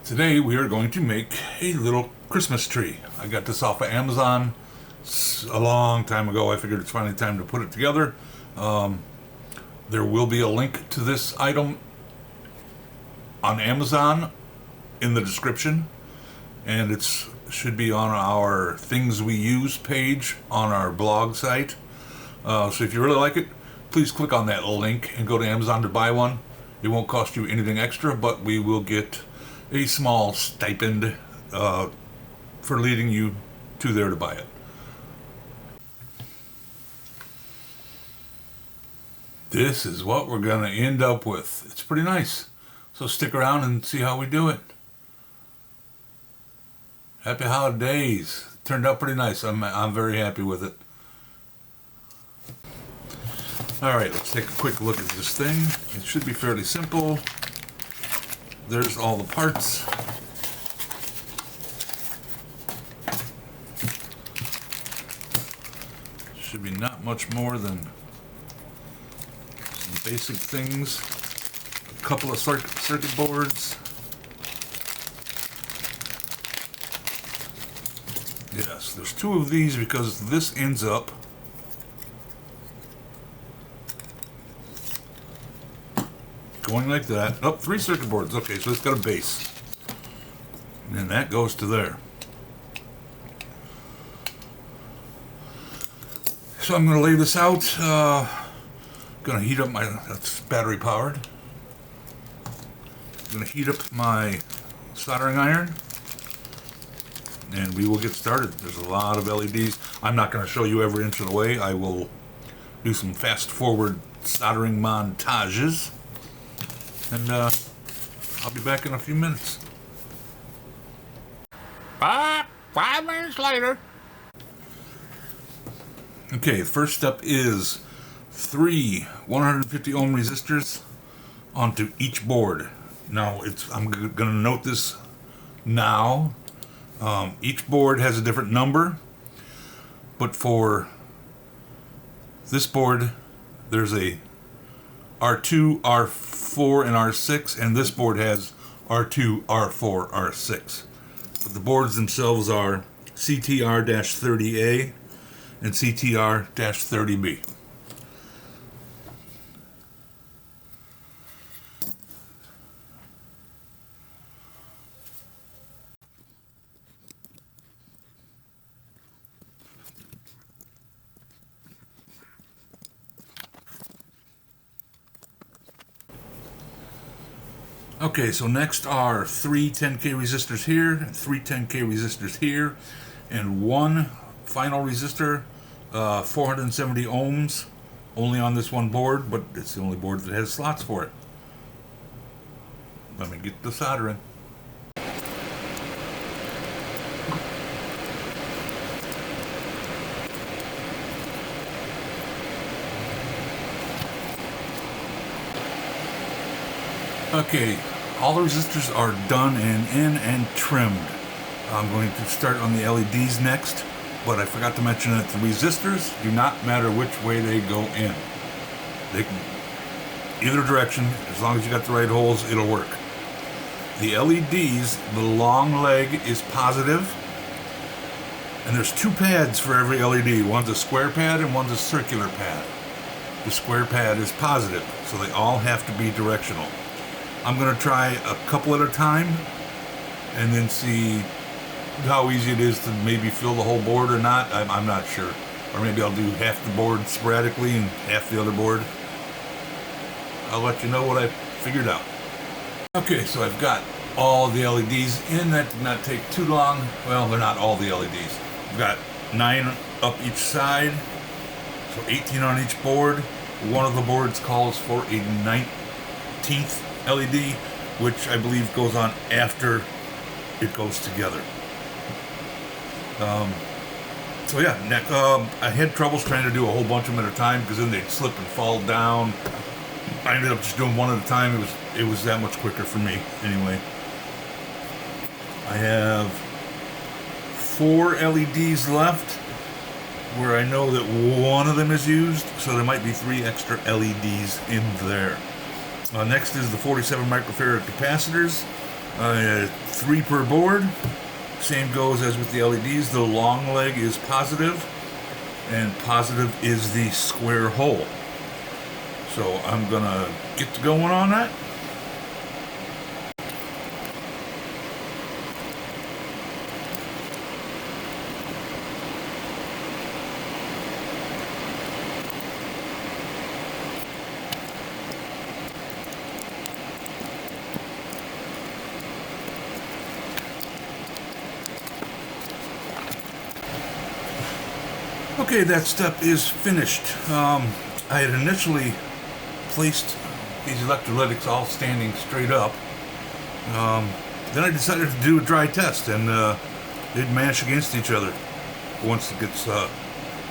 Today we are going to make a little Christmas tree. I got this off of Amazon a long time ago. I figured it's finally time to put it together. There will be a link to this item on Amazon in the description, and it should be on our Things We Use page on our blog site. So if you really like it, please click on that link and go to Amazon to buy one. It won't cost you anything extra, but we will get a small stipend for leading you to there to buy it. This is what we're going to end up with. It's pretty nice. So stick around and see how we do it. Happy holidays. Turned out pretty nice. I'm very happy with it. Alright, let's take a quick look at this thing. It should be fairly simple. There's all the parts. Should be not much more than some basic things. A couple of circuit boards. Yes, there's two of these because this ends up going like that. Oh, 3 circuit boards. Okay, so it's got a base. And then that goes to there. So I'm going to lay this out. Going to heat up my, that's battery powered. Going to heat up my soldering iron. And we will get started. There's a lot of LEDs. I'm not going to show you every inch of the way. I will do some fast forward soldering montages. And I'll be back in a few minutes. 5 minutes later. Okay, the first step is 3 150 ohm resistors onto each board. Now, I'm going to note this now. Each board has a different number, but for this board, there's a R2, R4, and R6, and this board has R2, R4, R6. But the boards themselves are CTR-30A and CTR-30B. Okay, so next are 3 10K resistors here, and 3 10K resistors here, and one final resistor, 470 ohms, only on this one board, but it's the only board that has slots for it. Let me get the soldering. Okay, all the resistors are done and in and trimmed. I'm going to start on the LEDs next, but I forgot to mention that the resistors do not matter which way they go in. They can, either direction, as long as you got the right holes, it'll work. The LEDs, the long leg is positive, and there's 2 pads for every LED. One's a square pad and one's a circular pad. The square pad is positive, so they all have to be directional. I'm going to try a couple at a time and then see how easy it is to maybe fill the whole board or not. I'm not sure. Or maybe I'll do half the board sporadically and half the other board. I'll let you know what I figured out. Okay, so I've got all the LEDs in. That did not take too long. Well, they're not all the LEDs. I've got 9 up each side, so 18 on each board. One of the boards calls for a 19th LED, which I believe goes on after it goes together. So yeah, I had troubles trying to do a whole bunch of them at a time because then they'd slip and fall down. I ended up just doing one at a time. It was that much quicker for me anyway. I have 4 LEDs left where I know that one of them is used, so there might be 3 extra LEDs in there. Next is the 47 microfarad capacitors. 3 per board. Same goes as with the LEDs. The long leg is positive, and positive is the square hole. So I'm gonna get to going on that. Okay, that step is finished. I had initially placed these electrolytics all standing straight up. Then I decided to do a dry test, and they'd mash against each other once it gets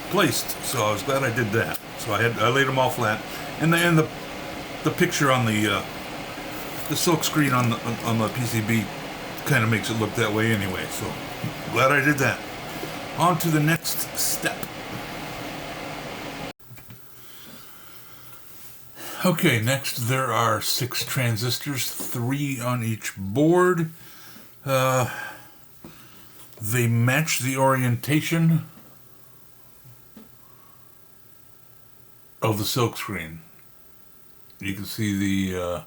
placed. So I was glad I did that. So I laid them all flat, and the picture on the silk screen on the PCB kind of makes it look that way anyway. So glad I did that. On to the next step. Okay, next there are 6 transistors, 3 on each board. They match the orientation of the silk screen. You can see the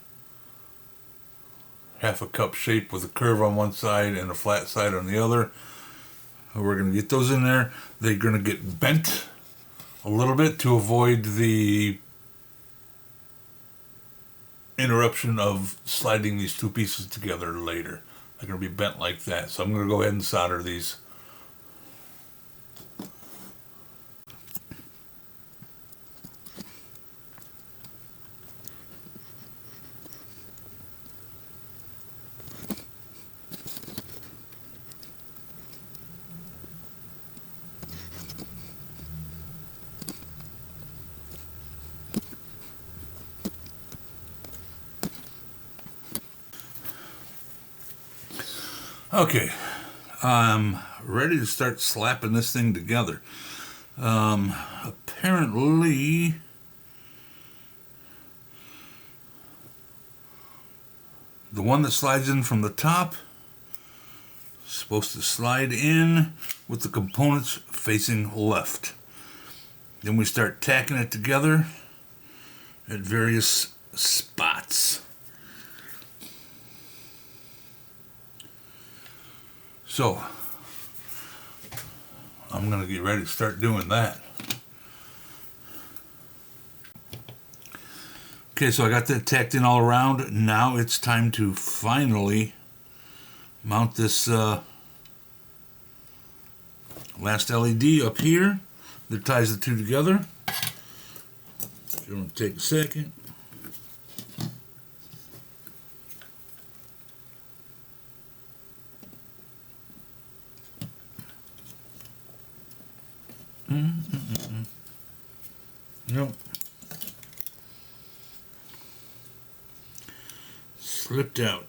half a cup shape with a curve on one side and a flat side on the other. We're going to get those in there. They're going to get bent a little bit to avoid the interruption of sliding these 2 pieces together later. They're going to be bent like that. So I'm going to go ahead and solder these. Okay, I'm ready to start slapping this thing together. Apparently, the one that slides in from the top is supposed to slide in with the components facing left. Then we start tacking it together at various spots. So, I'm going to get ready to start doing that. Okay, so I got that tacked in all around. Now it's time to finally mount this last LED up here that ties the 2 together. It's going to take a second. Nope. Slipped out.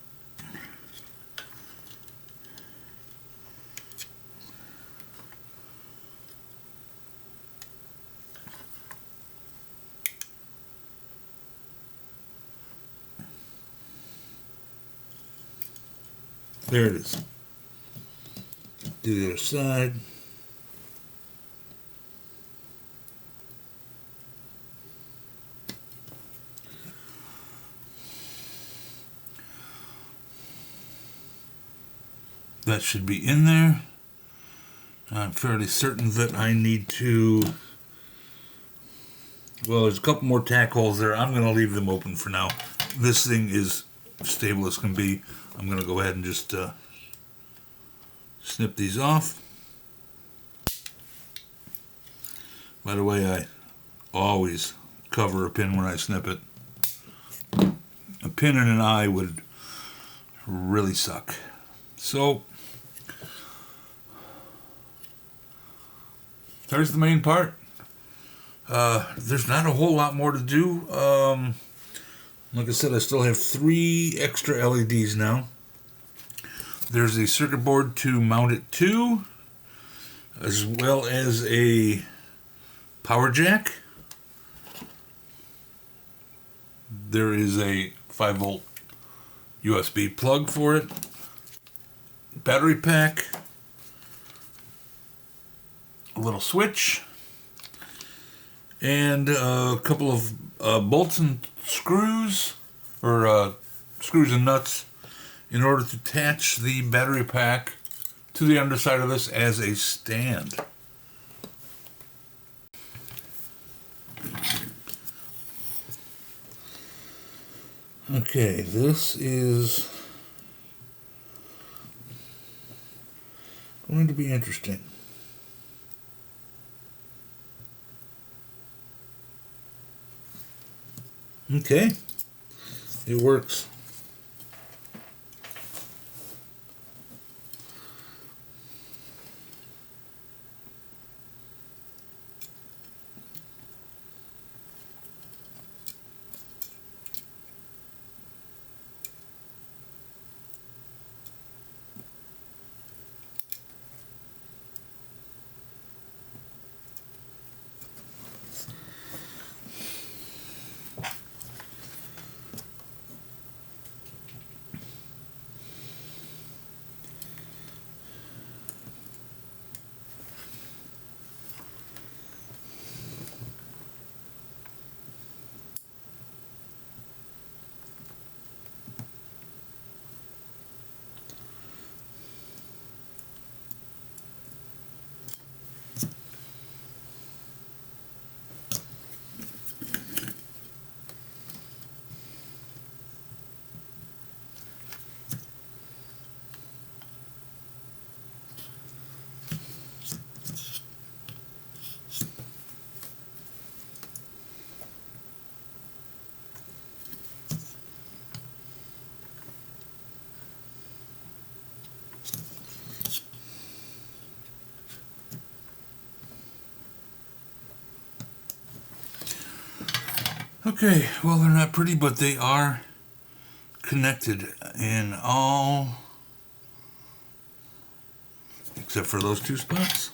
There it is. Do the other side. That should be in there. I'm fairly certain that I need to, well, there's a couple more tack holes there. I'm going to leave them open for now. This thing is stable as can be. I'm going to go ahead and just snip these off. By the way, I always cover a pin when I snip it. A pin in an eye would really suck. So, there's the main part. There's not a whole lot more to do. Like I said, I still have 3 extra LEDs now. There's a circuit board to mount it to, as well as a power jack. There is a 5-volt USB plug for it, battery pack, a little switch, and a couple of bolts and screws, or screws and nuts, in order to attach the battery pack to the underside of this as a stand. Okay, this is going to be interesting. Okay, it works. Okay, well, they're not pretty, but they are connected in all, except for those two spots.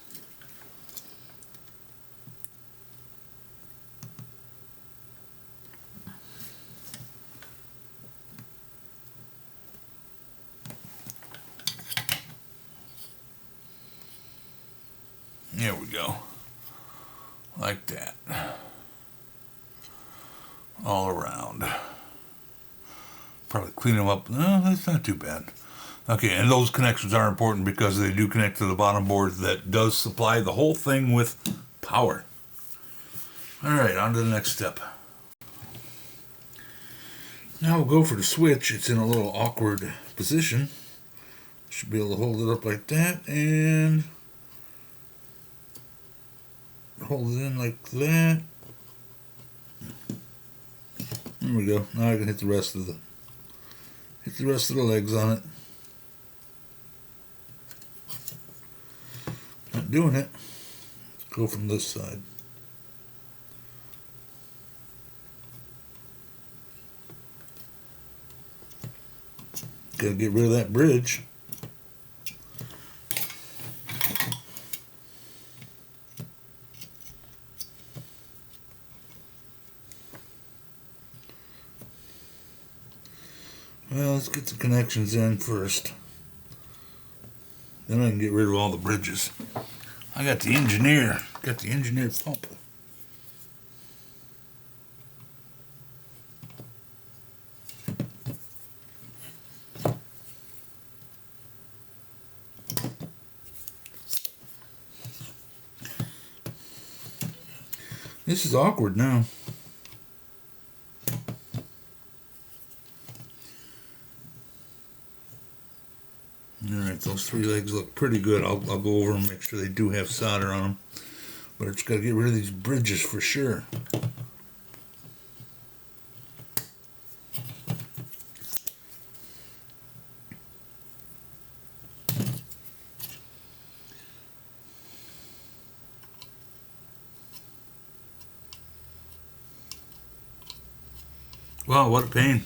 There we go. Like that. All around. Probably clean them up. No, that's not too bad. Okay, and those connections are important because they do connect to the bottom board that does supply the whole thing with power. Alright, on to the next step. Now we'll go for the switch. It's in a little awkward position. Should be able to hold it up like that and hold it in like that. There we go. Now I can hit the rest of the legs on it. Not doing it. Let's go from this side. Gotta get rid of that bridge. Well, let's get the connections in first. Then I can get rid of all the bridges. I got the engineer pump. This is awkward now. Alright, those three legs look pretty good. I'll go over and make sure they do have solder on them. But it's got to get rid of these bridges for sure. Wow, what a pain.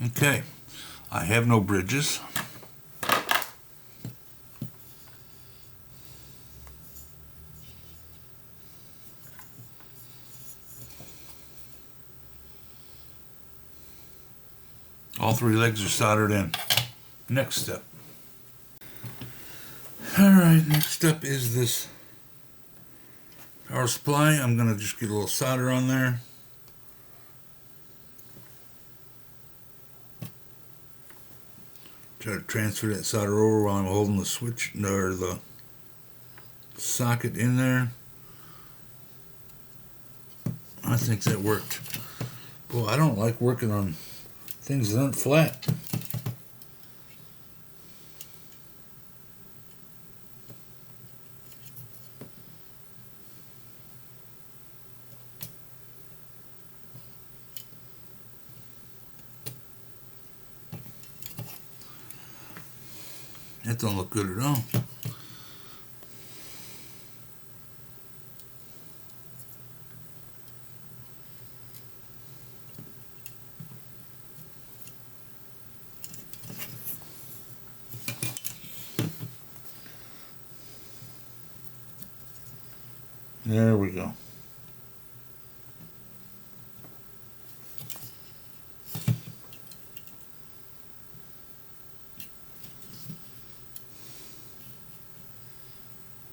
Okay, I have no bridges. All three legs are soldered in. Next step. Alright, next step is this power supply. I'm going to just get a little solder on there. Try to transfer that solder over while I'm holding the switch or the socket in there. I think that worked. Boy, I don't like working on things that aren't flat. That don't look good at all. There we go.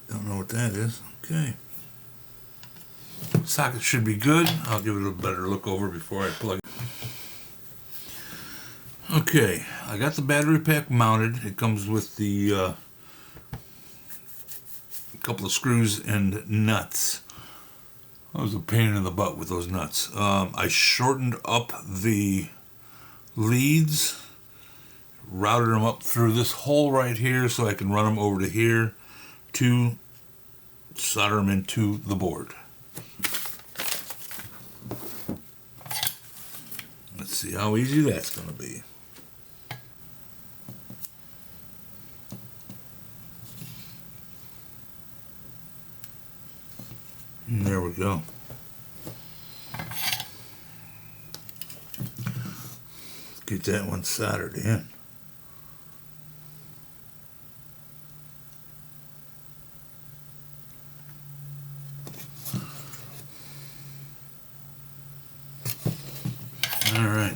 Don't know what that is. Okay. Socket should be good. I'll give it a better look over before I plug it. Okay, I got the battery pack mounted. It comes with the couple of screws and nuts. That was a pain in the butt with those nuts. I shortened up the leads, routed them up through this hole right here so I can run them over to here to solder them into the board. Let's see how easy that's going to be. And there we go. Let's get that one soldered in. All right.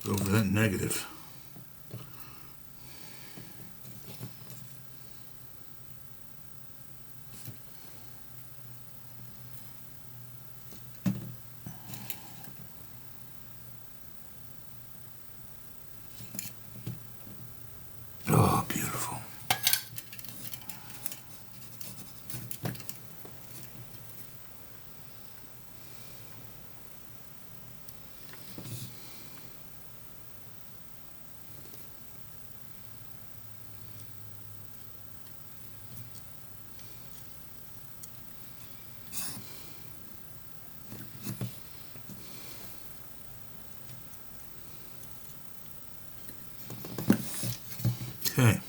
Go for that negative. Oh, beautiful. Okay.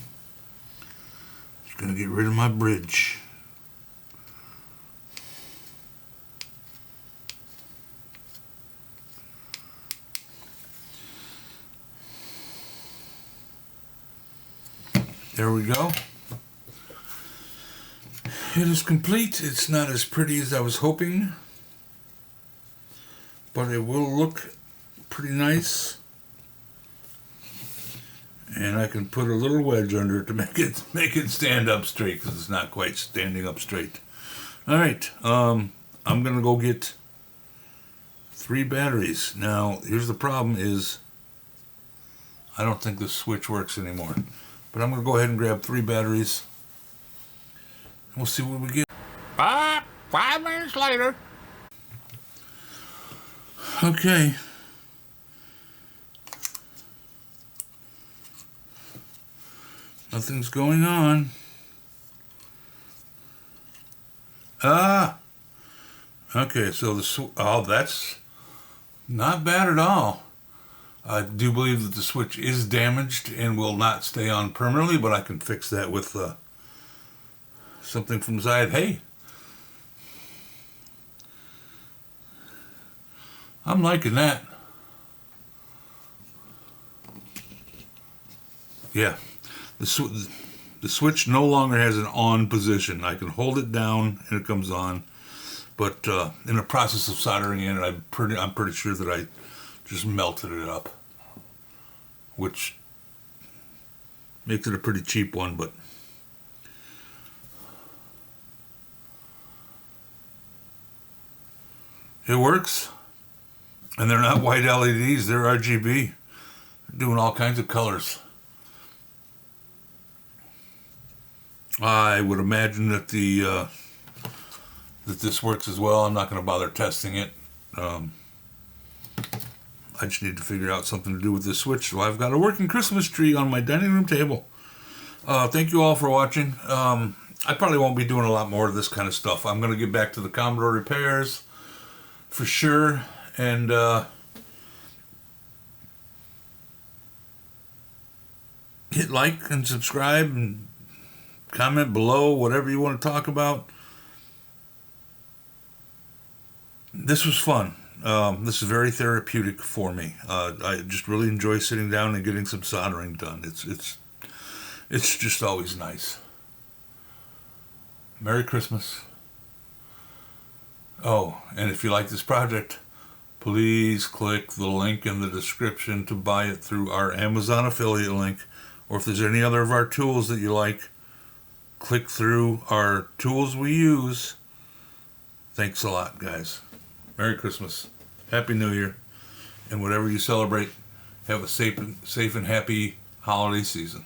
Just gonna get rid of my bridge. There we go. It is complete. It's not as pretty as I was hoping, but it will look pretty nice. And I can put a little wedge under it to make it stand up straight, because it's not quite standing up straight. All right, I'm gonna go get 3 batteries. Now, here's the problem: is I don't think this switch works anymore. But I'm gonna go ahead and grab 3 batteries. And we'll see what we get. 5 minutes later. Okay. Nothing's going on. Okay, so that's not bad at all. I do believe that the switch is damaged and will not stay on permanently, but I can fix that with something from the side. Hey, I'm liking that. Yeah. The switch no longer has an on position. I can hold it down and it comes on, but in the process of soldering in it, I'm pretty sure that I just melted it up. which makes it a pretty cheap one, but it works. And they're not white LEDs, they're RGB. They're doing all kinds of colors. I would imagine that that this works as well. I'm not going to bother testing it. I just need to figure out something to do with this switch. So I've got a working Christmas tree on my dining room table. Thank you all for watching. I probably won't be doing a lot more of this kind of stuff. I'm going to get back to the Commodore repairs for sure. And hit like and subscribe and comment below whatever you want to talk about. This was fun. This is very therapeutic for me. I just really enjoy sitting down and getting some soldering done. It's just always nice. Merry Christmas. Oh, and if you like this project, please click the link in the description to buy it through our Amazon affiliate link. Or if there's any other of our tools that you like, click through our tools we use. Thanks a lot, guys. Merry Christmas. Happy New Year. And whatever you celebrate, have a safe and happy holiday season.